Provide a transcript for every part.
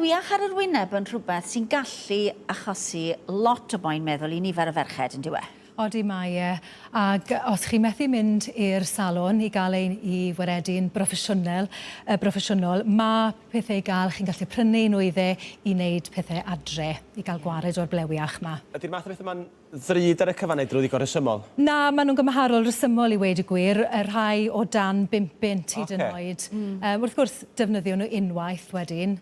blewiach ar yr wyneb yn rhywbeth sy'n gallu achosi lot o boen meddwl I nifer y ferched yn diwe. Odi mae e. Ac os chi methu mynd i'r salon I gael ei waredu'n broffesiynol, mae pethau I gael, chi'n gallu prynu nwyddau I wneud pethau adre, I gael gwared o'r blewiach yma. Ydy'r math o beth yma'n ddrud ar y cyfan neu drwy ddigon resymol? Na, maen nhw'n gymharol resymol I weid y gwir, y rhai o dan 50 hyd yn oed. Wrth gwrs, defnyddio nhw unwaith wedyn,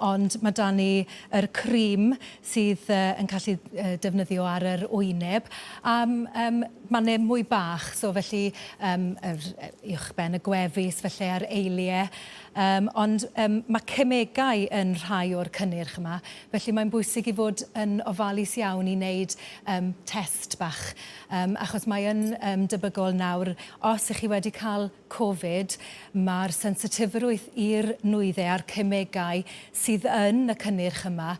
ond mae dan ni yr crîm sydd yn gallu defnyddio ar yr wyneb. Mae'n mwy bach, so felly uwchben y gwefus, felly ar eiliau. Ond mae cemegau yn rhai o'r cynnyrch yma, felly mae'n bwysig I fod yn ofalus iawn I wneud test bach, achos mae yn debygol nawr, os ych chi wedi cael Covid, mae'r sensitifrwydd i'r nwyddau a'r cemegau sydd yn y cynnyrch yma,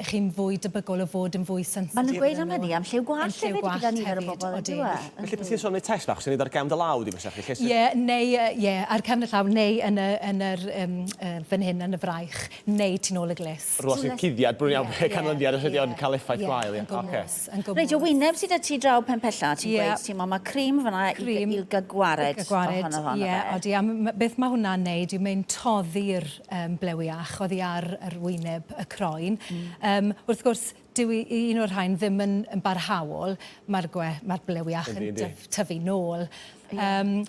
chi'n fwy debygol o fod yn fwy sensitif. Maen nhw'n gweud am hynny, am lliw gwallt hefyd gyda nifer o bobl yn diwe. Felly beth sy'n sôn yn test bach, sy'n neud ar gefn dy law, di bysach chi? Ie, ar cefn y llaw, neu yn fan hyn yn y fraich, neu tu nôl y glis. Rwy'n sy'n cuddiad brwn iawn canlyniad os ydi o'n cael effaith gwael. Reit, o wyneb sydd y ti draw pen pella, ti'n gweud, ti'n mae crîm fyna I gwared. Ie, odi, beth mae hwnna'n neud yw mae'n toddi'r blewiach oddi ar yr wyneb y croen. Wrth gwrs, dyw un o'r rhain ddim yn barhaol, mae'r blewiach yn tyfu nôl.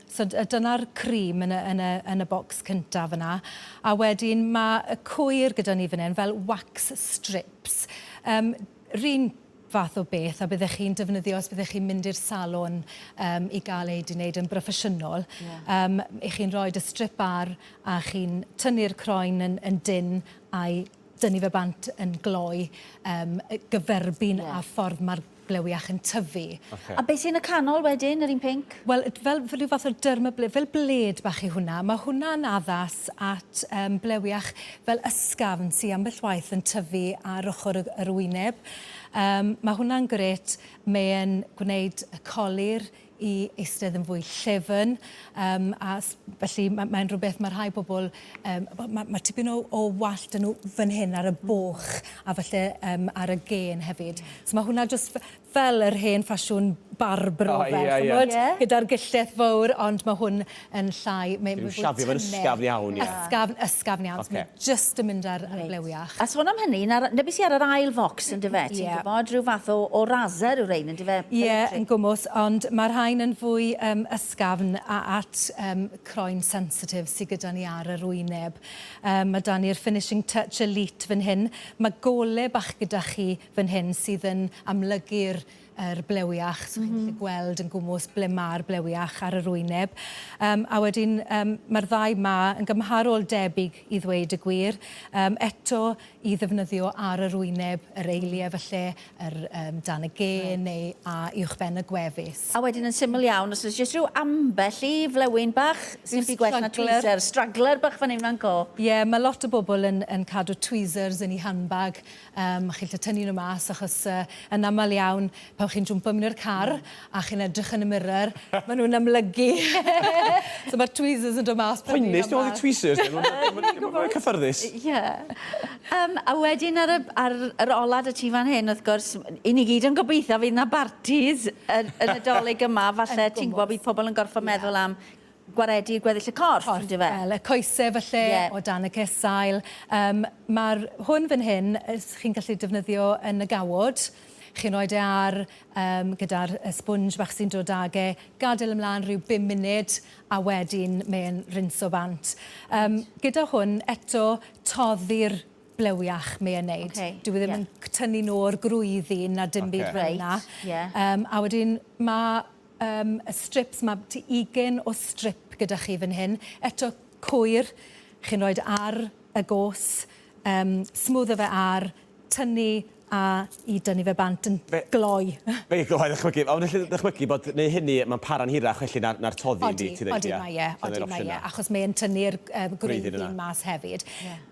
So dyna'r crîm yn y bocs cyntaf yna. A wedyn mae y cwyr gyda ni fan hyn fel wax strips. Rhywun fath o beth a byddech chi'n defnyddio os byddech chi'n mynd i'r salon I gael ei wneud yn broffesiynol. I'ch chi'n rhoi y strip ar a chi'n tynnu'r croen yn dyn a'i dynnu fe bant yn gloi, gyferbyn a ffordd mae'r blewiach yn tyfu. A beth sy'n y canol wedyn, yr un pink? Wel, fel rhyw fath o fel bled bach I hwnna. Mae hwnna'n addas at blewiach fel ysgafn sy'n ambell waith yn tyfu ar ochr yr wyneb. Mae hwnna'n gret, mae'n gwneud y colir I eistedd yn fwy llyfn, a felly mae'n rhywbeth mae rhai bobl, mae tipyn o wallt yn nhw fan hyn ar y boch a felly ar y gen hefyd. So mae hwnna just fel yr hen ffasiwn barbro gyda'r gilleth fawr, ond mae hwn yn llai... Rwy'n siafio fe'n ysgafn iawn. Ysgafn iawn, so just yn mynd ar blewiach. A sôn am hynny, nebys I ar yr ail focs yn dyfe, ti'n gwybod, rhyw fath o raser yw'r ein yn dyfe? Ie, yn gwmws, ond mae'r rhain yn fwy ysgafn at croen sensitif sydd gyda ni ar yr wyneb. Mae da ni'r finishing touch elite fan hyn. Mae golau bach gyda chi fan hyn sydd yn amlygu'r blewiach, so chi'n gallu gweld yn gwmws ble mae'r blewiach ar yr wyneb. A wedyn, mae'r ddau yn gymharol debyg I ddweud y gwir. Eto, I ddefnyddio ar yr wyneb, yr eiliau felly, dan y gen neu a uwchben y gwefus. A wedyn yn syml iawn, os oes jyst rhyw ambell I flewyn bach sy'n byd gwell na tweezer, straggler bach fan hyn fan co. Ie, mae lot o bobl yn cadw tweezers yn ei handbag. Chi'n lle tynnu nhw mas achos yn aml iawn, pan chi'n jwmpo mewn i'r car a chi'n edrych yn y mirror, maen nhw'n amlygu. So mae'r tweezers yn dod mas. Poenus, dwi'n meddwl tweezers, mae'n cyffyrddus. Ie. A wedyn ar yr olad y ti fan hyn, wrth gwrs, I ni gyd yn gobeithio fydd na bartis yn y dolyg yma, falle ti'n gwybod bydd pobl yn gorfod meddwl am gwaredu gweddill y corff, yn dy fe? Y coesau falle o dan y cesail. Mae'r hwn fan hyn, chi'n gallu defnyddio yn y gawod. Chi'n rhoi ar gyda'r sponge bach sy'n dod ag gadael ymlaen rhyw 5 munud a wedyn mae'n rinso bant. Gyda hwn, eto, toddi'r blewiach mae'n neud. Dwi ddim yn tynnu nhw'r grwyddi na dim byd fel yna. A wedyn mae y strips, mae 20 o strip gyda chi fan hyn. Eto cwyr, chi'n rhoi ar y gos, smwddo fe ar, tynnu a i dynnu fe bant yn gloi. Fe gloi, ddechmygu. Ond felly ddechmygu bod neu hynny, mae'n para'n hirach felly na'r toddi. Odi mae e, achos mae'n tynnu'r gwreiddyn mas hefyd.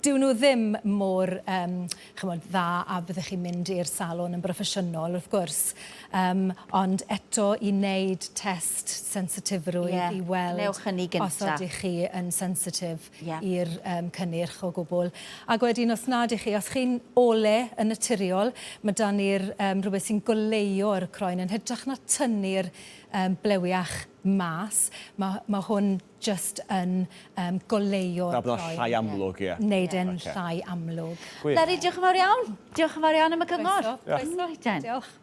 Dyw nhw ddim mor dda a byddwch chi'n mynd i'r salon yn broffesiynol, wrth gwrs. Ond eto i wneud test sensitifrwydd i weld os ydych chi yn sensitif i'r cynnyrch o gwbl. Ac wedyn, os nad ych chi, os chi'n ole yn naturiol, mae dan ni'r rhywbeth sy'n goleio'r croen yn hytrach na tynnu'r blewiach mas. Mae hwn just yn goleio'r croen. Bod o'n llai amlwg, ie. Neud e'n llai amlwg. Eleri, diolch yn fawr iawn. Diolch yn fawr iawn am y cyngor. Croeso. Diolch.